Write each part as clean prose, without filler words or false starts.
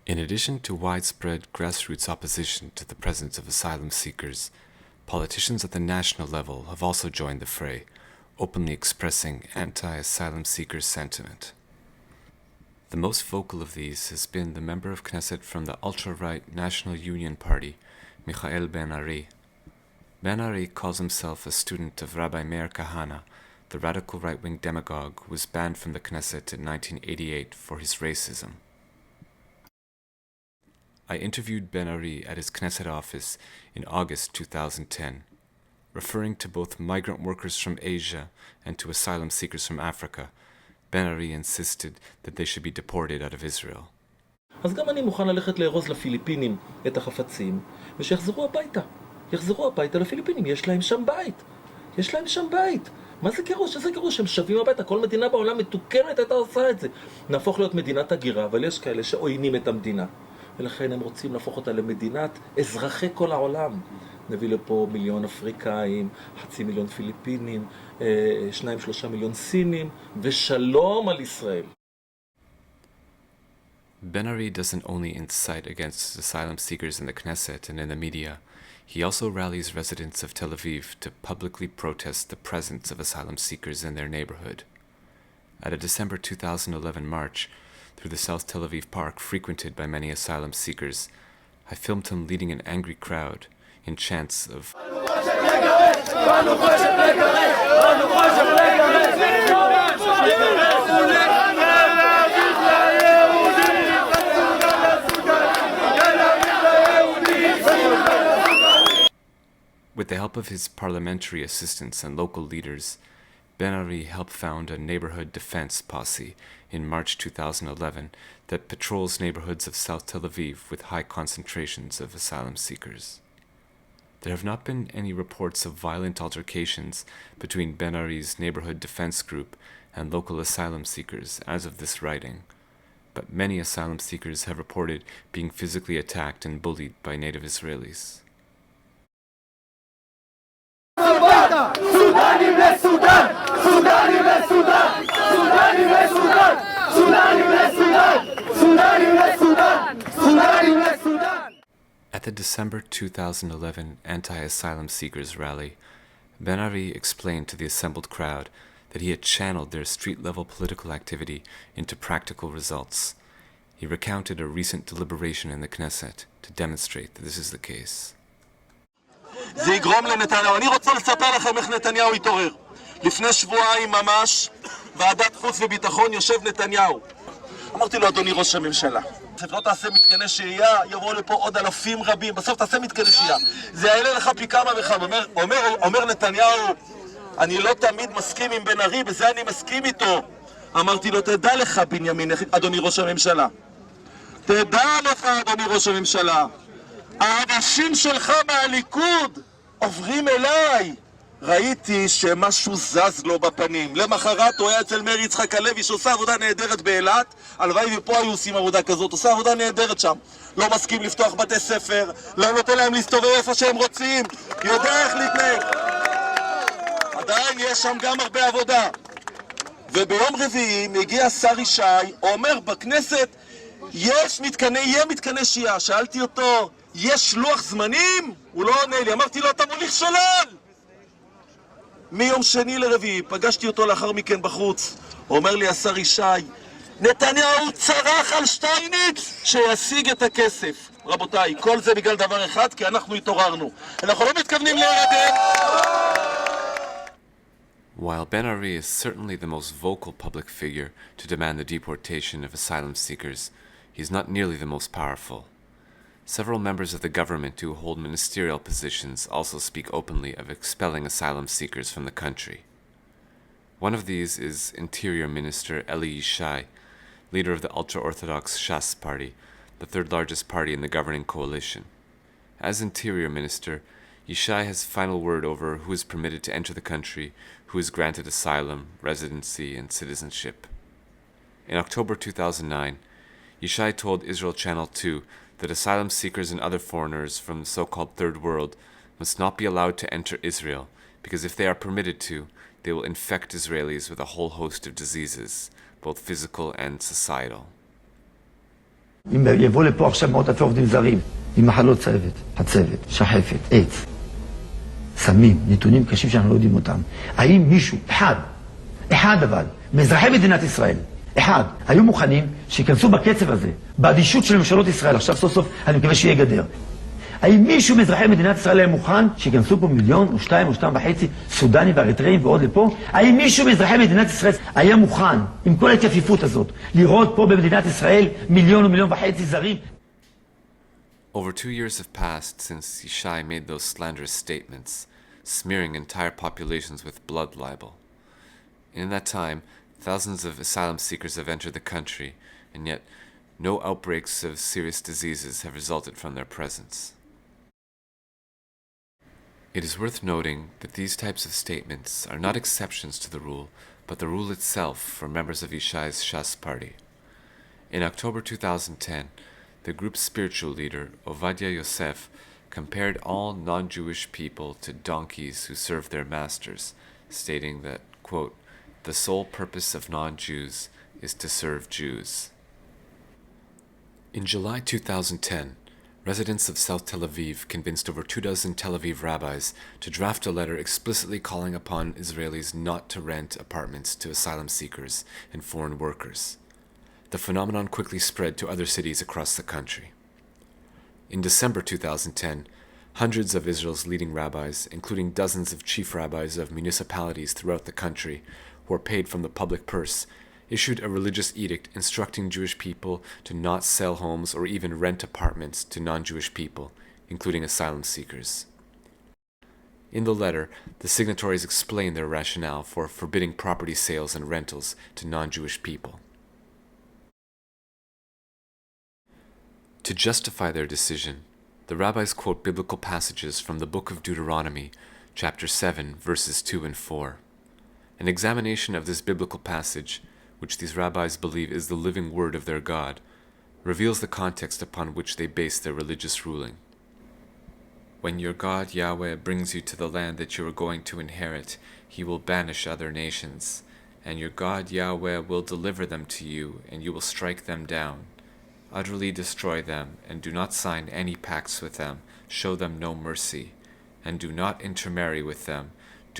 In addition to widespread grassroots opposition to the presence of asylum seekers, politicians at the national level have also joined the fray, openly expressing anti-asylum seeker sentiment. The most vocal of these has been the member of Knesset from the ultra-right National Union Party, Michael ben-ari. Ben-ari calls himself a student of Rabbi Meir Kahana, the radical right-wing demagogue who was banned from the Knesset in 1988 for his racism. I interviewed Ben-ari at his Knesset office in August 2010. Referring to both migrant workers from Asia and to asylum seekers from Africa, ben-ari insisted that they should be deported out of Israel. אז גם אני מוכן ללכת לארוז לפיליפינים את החפצים, ושיחזרו הביתה. יחזרו הביתה לפיליפינים, יש להם שם בית. יש להם שם בית. מה זה גירוש? איזה גירוש? הם שווים הביתה. כל מדינה בעולם מתוקנת הייתה עושה את זה. נהפוך להיות מדינת הגירה, אבל יש כאלה שעוינים את המדינה. ולכן הם רוצים להפוך אותה למדינת אזרחי כל העולם. נביא לפה 1,000,000 אפריקאים, 500,000 פיליפינים, 2-3 מיליון סינים, ושלום על ישראל. Ben-ari doesn't only incite against asylum seekers in the Knesset and in the media, he also rallies residents of Tel Aviv to publicly protest the presence of asylum seekers in their neighborhood. At a December 2011 march through the South Tel Aviv park frequented by many asylum seekers, I filmed him leading an angry crowd in chants of With the help of his parliamentary assistants and local leaders, Ben-ari helped found a neighborhood defense posse in March 2011 that patrols neighborhoods of South Tel Aviv with high concentrations of asylum seekers. There have not been any reports of violent altercations between Ben-ari's neighborhood defense group and local asylum seekers as of this writing, but many asylum seekers have reported being physically attacked and bullied by native Israelis. At the December 2011 anti-asylum seekers rally, Ben-ari explained to the assembled crowd that he had channeled their street-level political activity into practical results. He recounted a recent deliberation in the Knesset to demonstrate that this is the case. זה יגרום לנתניהו. אני רוצה לספר לכם איך נתניהו התעורר. לפני שבועיים ממש, ועדת חוץ וביטחון יושב נתניהו. אמרתי לו, אדוני ראש הממשלה, לא תעשה מתקני שהייה, יבואו לפה עוד אלפים רבים, בסוף תעשה מתקני שהייה. זה יעלה לך פי כמה וכמה. אומר נתניהו, אני לא תמיד מסכים עם בן-ארי, בזה אני מסכים איתו. אמרתי לו, תדע לך בנימין, אדוני ראש הממשלה. תדע לך, אדוני ראש הממשלה. האנשים שלך מהליכוד עוברים אליי. ראיתי שמשהו זז לו בפנים. למחרת הוא היה אצל מאיר יצחק הלוי שעושה עבודה נהדרת באילת. הלוואי ופה היו עושים עבודה כזאת. עושה עבודה נהדרת שם. לא מסכים לפתוח בתי ספר, לא נותן להם להסתובב איפה שהם רוצים. יודע איך להתנהג. עדיין יש שם גם הרבה עבודה. וביום רביעי מגיע שר ישי, אומר בכנסת יהיה מתקני שהייה. שאלתי אותו, יש לוח זמנים? הוא לא עונה לי. אמרתי לו, אתה מוליך שולל! מיום שני לרביעי, פגשתי אותו לאחר מכן בחוץ. אומר לי השר ישי, נתניהו צרח על שטייניץ שישיג את הכסף. רבותיי, כל זה בגלל דבר אחד, כי אנחנו התעוררנו. אנחנו לא מתכוונים להירדם. While Ben-ari is certainly the most vocal public figure to demand the deportation of asylum seekers, he is not nearly the most powerful. Several members of the government who hold ministerial positions also speak openly of expelling asylum seekers from the country. One of these is Interior Minister Eli Yishai, leader of the ultra-Orthodox Shas party, the third largest party in the governing coalition. As Interior Minister, Yishai has final word over who is permitted to enter the country, who is granted asylum, residency, and citizenship. In October 2009, Yishai told Israel Channel 2 that asylum seekers and other foreigners from the so-called Third World must not be allowed to enter Israel, because if they are permitted to, they will infect Israelis with a whole host of diseases, both physical and societal. אם יבוא לפה עכשיו מאות אלפי עובדים זרים, עם מחלות חצבת, שחפת, עץ, סמים, נתונים קשים שאנחנו לא יודעים אותם. האם מישהו, אחד אבל, מאזרחי מדינת ישראל, אחד, היו מוכנים שיכנסו בקצב הזה, באדישות של ממשלות ישראל, עכשיו סוף סוף אני מקווה שיהיה גדר. האם מישהו מאזרחי מדינת ישראל היה מוכן שיכנסו פה 1,000,000 או 2 או 2.5 סודנים ואריתראים ועוד לפה? האם מישהו מאזרחי מדינת ישראל היה מוכן, עם כל ההתייפיפות הזאת, לראות פה במדינת ישראל 1,000,000 או 1,500,000 זרים? Over 2 years have passed since Yishai made those slanderous statements, smearing entire populations with blood libel. In that time, thousands of asylum seekers have entered the country, and yet no outbreaks of serious diseases have resulted from their presence. It is worth noting that these types of statements are not exceptions to the rule, but the rule itself for members of Yishai's Shas party. In October 2010, the group's spiritual leader, Ovadia Yosef, compared all non-Jewish people to donkeys who serve their masters, stating that, quote, "The sole purpose of non-Jews is to serve Jews." In July 2010, residents of South Tel Aviv convinced over 24 Tel Aviv rabbis to draft a letter explicitly calling upon Israelis not to rent apartments to asylum seekers and foreign workers. The phenomenon quickly spread to other cities across the country. In December 2010, hundreds of Israel's leading rabbis, including dozens of chief rabbis of municipalities throughout the country, who are paid from the public purse, issued a religious edict instructing Jewish people to not sell homes or even rent apartments to non-Jewish people, including asylum seekers. In the letter, the signatories explained their rationale for forbidding property sales and rentals to non-Jewish people. To justify their decision, the rabbis quote biblical passages from the book of Deuteronomy, chapter 7, verses 2 and 4. An examination of this biblical passage, which these rabbis believe is the living word of their God, reveals the context upon which they base their religious ruling. When your God Yahweh brings you to the land that you are going to inherit, he will banish other nations, and your God Yahweh will deliver them to you, and you will strike them down. Utterly destroy them, and do not sign any pacts with them, show them no mercy, and do not intermarry with them.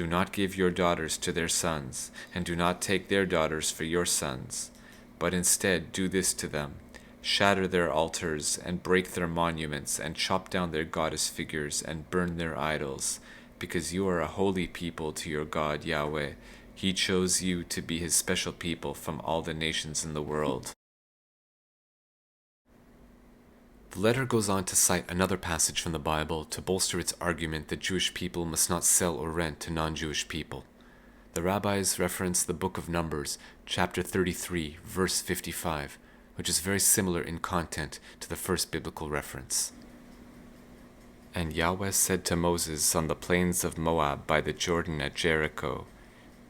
Do not give your daughters to their sons, and do not take their daughters for your sons, but instead do this to them: shatter their altars, and break their monuments, and chop down their goddess figures, and burn their idols, because you are a holy people to your God Yahweh. He chose you to be his special people from all the nations in the world. The letter goes on to cite another passage from the Bible to bolster its argument that Jewish people must not sell or rent to non-Jewish people. The rabbis reference the book of Numbers, chapter 33, verse 55, which is very similar in content to the first biblical reference. And Yahweh said to Moses on the plains of Moab by the Jordan at Jericho,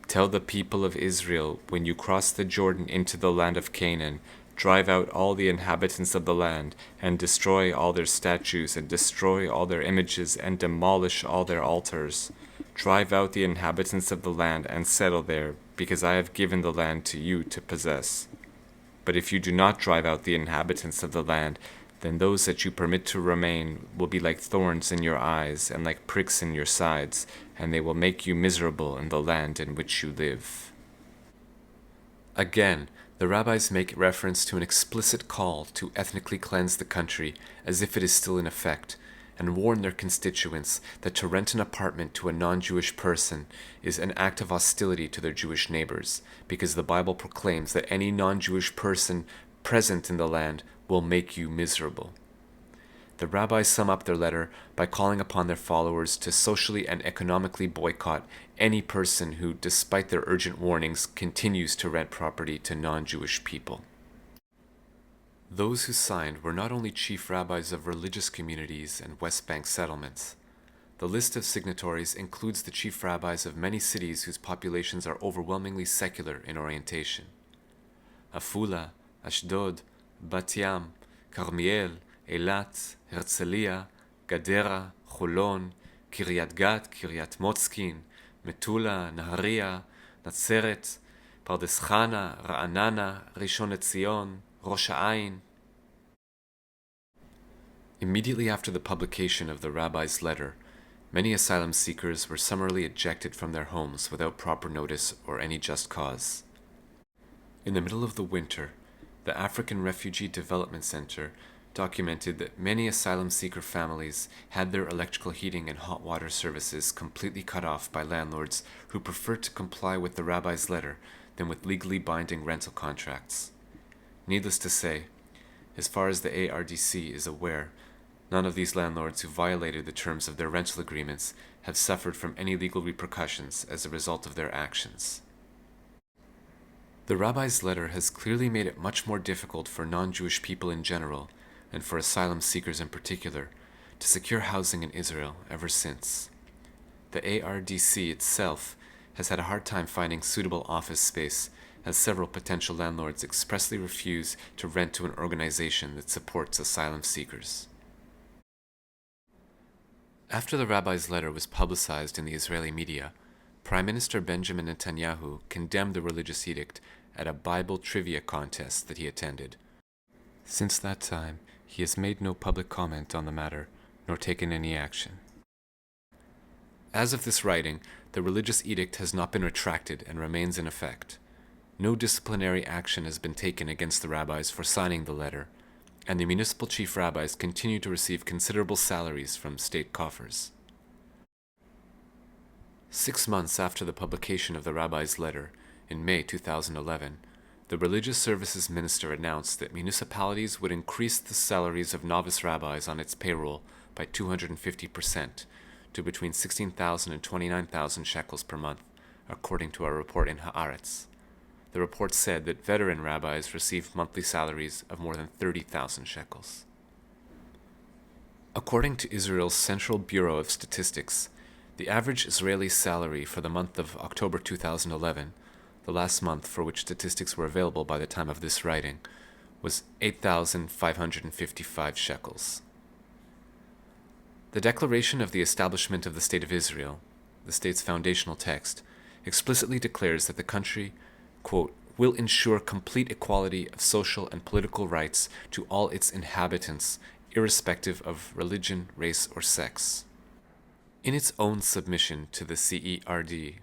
"Tell the people of Israel, when you cross the Jordan into the land of Canaan, drive out all the inhabitants of the land, and destroy all their statues, and destroy all their images, and demolish all their altars. Drive out the inhabitants of the land, and settle there, because I have given the land to you to possess. But if you do not drive out the inhabitants of the land, then those that you permit to remain will be like thorns in your eyes, and like pricks in your sides, and they will make you miserable in the land in which you live." Again, the rabbis make reference to an explicit call to ethnically cleanse the country as if it is still in effect, and warn their constituents that to rent an apartment to a non-Jewish person is an act of hostility to their Jewish neighbors, because the Bible proclaims that any non-Jewish person present in the land will make you miserable. The rabbis sum up their letter by calling upon their followers to socially and economically boycott any person who, despite their urgent warnings, continues to rent property to non-Jewish people. Those who signed were not only chief rabbis of religious communities and West Bank settlements. The list of signatories includes the chief rabbis of many cities whose populations are overwhelmingly secular in orientation: Afula, Ashdod, Bat Yam, Carmiel, Eilat, Herzliya, Gadera, Cholon, Kiryat Gat, Kiryat Motzkin, Metula, Nahariya, Natzeret, Pardes Chana, Ra'anana, Rishon LeZion, Rosh Ha'ain. Immediately after the publication of the rabbi's letter, many asylum seekers were summarily ejected from their homes without proper notice or any just cause. In the middle of the winter, the African Refugee Development Center documented that many asylum seeker families had their electrical heating and hot water services completely cut off by landlords who preferred to comply with the rabbi's letter than with legally binding rental contracts. Needless to say, as far as the ARDC is aware, none of these landlords who violated the terms of their rental agreements have suffered from any legal repercussions as a result of their actions. The rabbi's letter has clearly made it much more difficult for non-Jewish people in general, and for asylum seekers in particular, to secure housing in Israel ever since. The ARDC itself has had a hard time finding suitable office space, as several potential landlords expressly refuse to rent to an organization that supports asylum seekers. After the rabbi's letter was publicized in the Israeli media, Prime Minister Benjamin Netanyahu condemned the religious edict at a Bible trivia contest that he attended. Since that time, he has made no public comment on the matter, nor taken any action. As of this writing, the religious edict has not been retracted and remains in effect. No disciplinary action has been taken against the rabbis for signing the letter, and the municipal chief rabbis continue to receive considerable salaries from state coffers. 6 months after the publication of the rabbi's letter, in May 2011, the Religious Services Minister announced that municipalities would increase the salaries of novice rabbis on its payroll by 250% to between 16,000 and 29,000 shekels per month, according to a report in Haaretz. The report said that veteran rabbis received monthly salaries of more than 30,000 shekels. According to Israel's Central Bureau of Statistics, the average Israeli salary for the month of October 2011, the last month for which statistics were available by the time of this writing, was 8,555 shekels. The Declaration of the Establishment of the State of Israel, the state's foundational text, explicitly declares that the country, quote, will ensure complete equality of social and political rights to all its inhabitants, irrespective of religion, race, or sex. In its own submission to the CERD,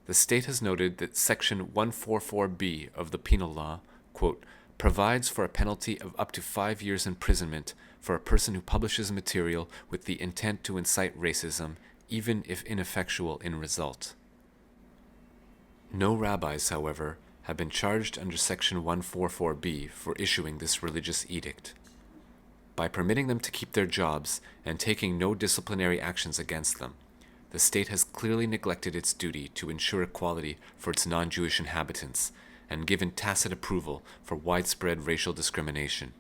the state has noted that Section 144B of the Penal Law, quote, provides for a penalty of up to 5 years imprisonment for a person who publishes material with the intent to incite racism, even if ineffectual in result. No rabbis, however, have been charged under Section 144B for issuing this religious edict. By permitting them to keep their jobs and taking no disciplinary actions against them, the state has clearly neglected its duty to ensure equality for its non-Jewish inhabitants and given tacit approval for widespread racial discrimination.